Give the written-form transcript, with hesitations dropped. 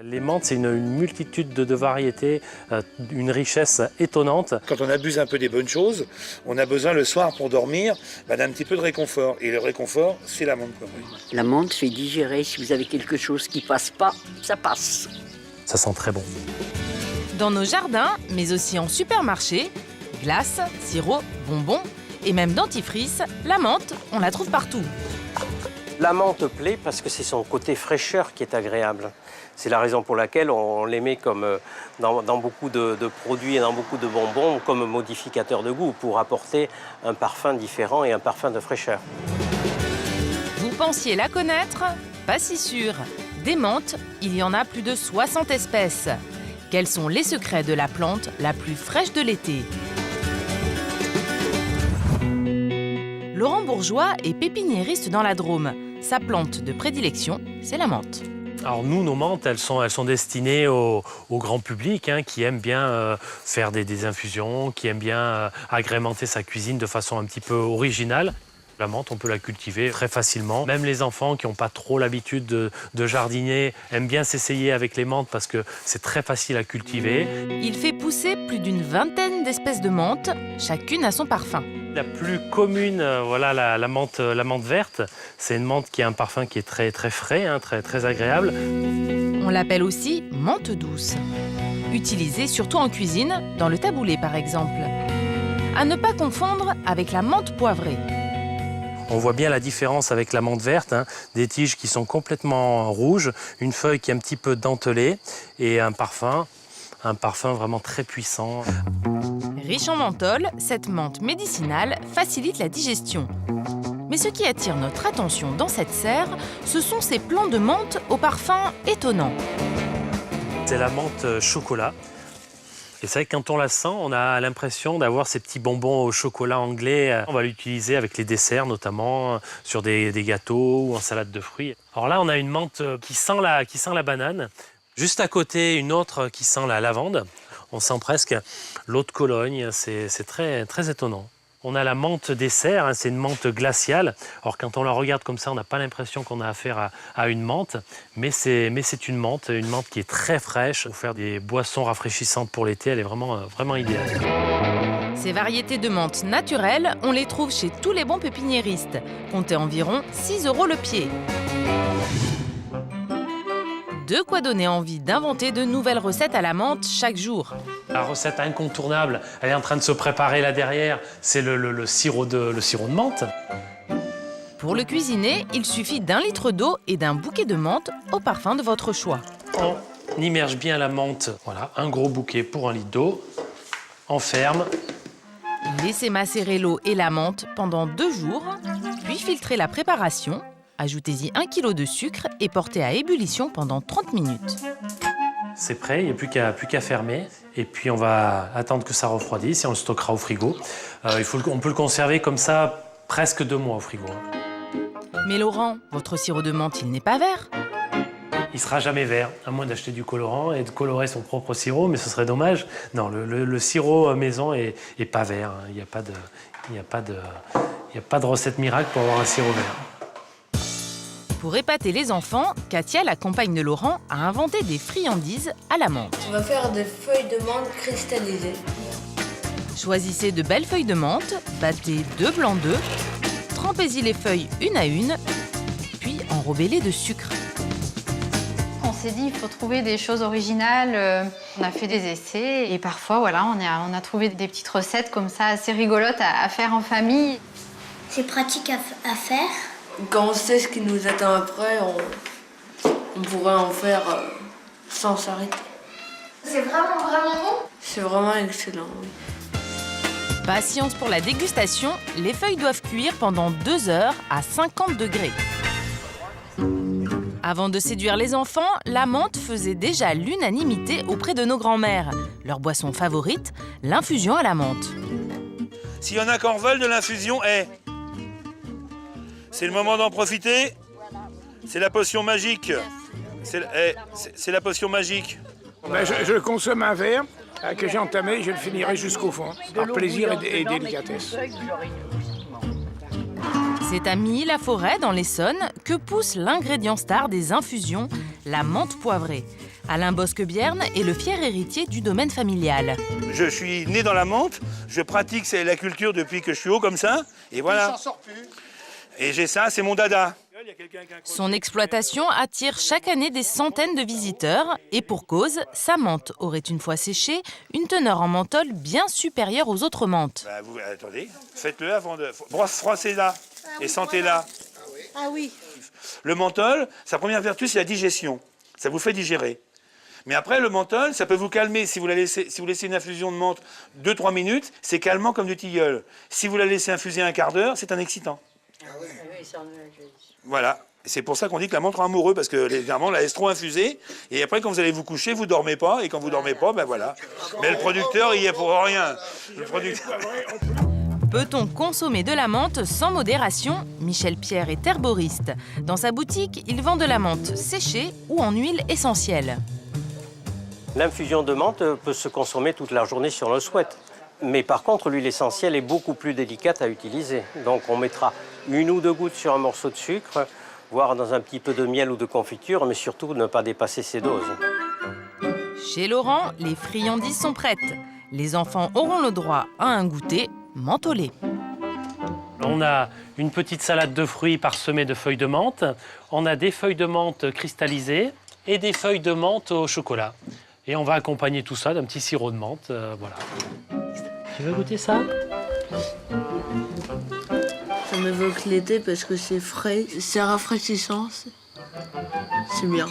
Les menthes, c'est une multitude de variétés, une richesse étonnante. Quand on abuse un peu des bonnes choses, on a besoin le soir pour dormir d'un petit peu de réconfort. Et le réconfort, c'est la menthe poivrée. La menthe fait digérer. Si vous avez quelque chose qui passe pas, ça passe. Ça sent très bon. Dans nos jardins, mais aussi en supermarché, glace, sirop, bonbons et même dentifrice, la menthe, on la trouve partout. La menthe plaît parce que c'est son côté fraîcheur qui est agréable. C'est la raison pour laquelle on les met comme dans beaucoup de produits et dans beaucoup de bonbons comme modificateur de goût pour apporter un parfum différent et un parfum de fraîcheur. Vous pensiez la connaître? Pas si sûr. Des menthes, il y en a plus de 60 espèces. Quels sont les secrets de la plante la plus fraîche de l'été? Laurent Bourgeois est pépiniériste dans la Drôme. Sa plante de prédilection, c'est la menthe. Alors nous, nos menthes, elles sont destinées au grand public qui aime bien faire des infusions, qui aime bien agrémenter sa cuisine de façon un petit peu originale. La menthe, on peut la cultiver très facilement. Même les enfants qui n'ont pas trop l'habitude de jardiner aiment bien s'essayer avec les menthes parce que c'est très facile à cultiver. Il fait pousser plus d'une vingtaine d'espèces de menthes, chacune a son parfum. La plus commune, voilà, la menthe verte, c'est une menthe qui a un parfum qui est très, très frais, très agréable. On l'appelle aussi menthe douce. Utilisée surtout en cuisine, dans le taboulé par exemple. À ne pas confondre avec la menthe poivrée. On voit bien la différence avec la menthe verte, des tiges qui sont complètement rouges, une feuille qui est un petit peu dentelée et un parfum vraiment très puissant. Riche en menthol, cette menthe médicinale facilite la digestion. Mais ce qui attire notre attention dans cette serre, ce sont ces plants de menthe au parfum étonnant. C'est la menthe chocolat. Et c'est vrai que quand on la sent, on a l'impression d'avoir ces petits bonbons au chocolat anglais. On va l'utiliser avec les desserts, notamment sur des gâteaux ou en salade de fruits. Alors là, on a une menthe qui sent la banane. Juste à côté, une autre qui sent la lavande. On sent presque l'eau de Cologne. C'est très, très étonnant. On a la menthe dessert, c'est une menthe glaciale. Alors quand on la regarde comme ça, on n'a pas l'impression qu'on a affaire à une menthe, mais c'est une menthe qui est très fraîche. Pour faire des boissons rafraîchissantes pour l'été, elle est vraiment idéale. Ces variétés de menthe naturelles, on les trouve chez tous les bons pépiniéristes. Comptez environ 6 € le pied. De quoi donner envie d'inventer de nouvelles recettes à la menthe chaque jour. La recette incontournable, elle est en train de se préparer là derrière, c'est le sirop de menthe. Pour le cuisiner, il suffit d'1 litre d'eau et d'un bouquet de menthe au parfum de votre choix. On immerge bien la menthe, voilà, un gros bouquet pour 1 litre d'eau. On ferme. Laissez macérer l'eau et la menthe pendant 2 jours, puis filtrez la préparation. Ajoutez-y 1 kg de sucre et portez à ébullition pendant 30 minutes. C'est prêt, il n'y a plus qu'à fermer. Et puis on va attendre que ça refroidisse et on le stockera au frigo. On peut le conserver comme ça presque 2 mois au frigo. Mais Laurent, votre sirop de menthe, il n'est pas vert. Il ne sera jamais vert, à moins d'acheter du colorant et de colorer son propre sirop, mais ce serait dommage. Non, le sirop maison est pas vert. Il n'y a pas de recette miracle pour avoir un sirop vert. Pour épater les enfants, Katia, la compagne de Laurent, a inventé des friandises à la menthe. On va faire des feuilles de menthe cristallisées. Choisissez de belles feuilles de menthe, battez 2 blancs d'œufs, trempez-y les feuilles une à une, puis enrobez-les de sucre. On s'est dit, il faut trouver des choses originales. On a fait des essais et parfois, voilà, on a trouvé des petites recettes comme ça, assez rigolotes à faire en famille. C'est pratique à faire. Quand on sait ce qui nous attend après, on pourrait en faire sans s'arrêter. C'est vraiment bon. C'est vraiment excellent, oui. Patience pour la dégustation, les feuilles doivent cuire pendant 2 heures à 50 degrés. Avant de séduire les enfants, la menthe faisait déjà l'unanimité auprès de nos grands-mères. Leur boisson favorite, l'infusion à la menthe. S'il y en a qui en veulent de l'infusion, c'est le moment d'en profiter. C'est la potion magique. C'est la potion magique. Je consomme un verre que j'ai entamé, je le finirai jusqu'au fond, par plaisir et délicatesse. C'est à Milly-la-Forêt, dans l'Essonne, que pousse l'ingrédient star des infusions, la menthe poivrée. Alain Bosque-Bierne est le fier héritier du domaine familial. Je suis né dans la menthe, je pratique la culture depuis que je suis haut comme ça, et voilà. Et j'ai ça, c'est mon dada. Son exploitation attire chaque année des centaines de visiteurs et pour cause, sa menthe aurait une fois séchée une teneur en menthol bien supérieure aux autres menthes. Bah, attendez, faites-le avant de... Froissez-la et sentez-la. Ah oui. Le menthol, sa première vertu, c'est la digestion. Ça vous fait digérer. Mais après, le menthol, ça peut vous calmer. Si vous laissez une infusion de menthe 2-3 minutes, c'est calmant comme du tilleul. Si vous la laissez infuser un quart d'heure, c'est un excitant. Voilà. Et c'est pour ça qu'on dit que la menthe rend amoureux, parce que légèrement, on la laisse trop infuser. Et après, quand vous allez vous coucher, vous dormez pas. Et quand vous dormez pas, ben voilà. Mais le producteur, il y est pour rien. Le producteur... Peut-on consommer de la menthe sans modération? Michel Pierre est herboriste. Dans sa boutique, il vend de la menthe séchée ou en huile essentielle. L'infusion de menthe peut se consommer toute la journée si on le souhaite. Mais par contre, l'huile essentielle est beaucoup plus délicate à utiliser. Donc on mettra 1 ou 2 gouttes sur un morceau de sucre, voire dans un petit peu de miel ou de confiture, mais surtout ne pas dépasser ces doses. Chez Laurent, les friandises sont prêtes. Les enfants auront le droit à un goûter mentholé. On a une petite salade de fruits parsemée de feuilles de menthe. On a des feuilles de menthe cristallisées et des feuilles de menthe au chocolat. Et on va accompagner tout ça d'un petit sirop de menthe. Voilà. Tu veux goûter ça? Ça m'évoque l'été parce que c'est frais, c'est rafraîchissant. C'est bien.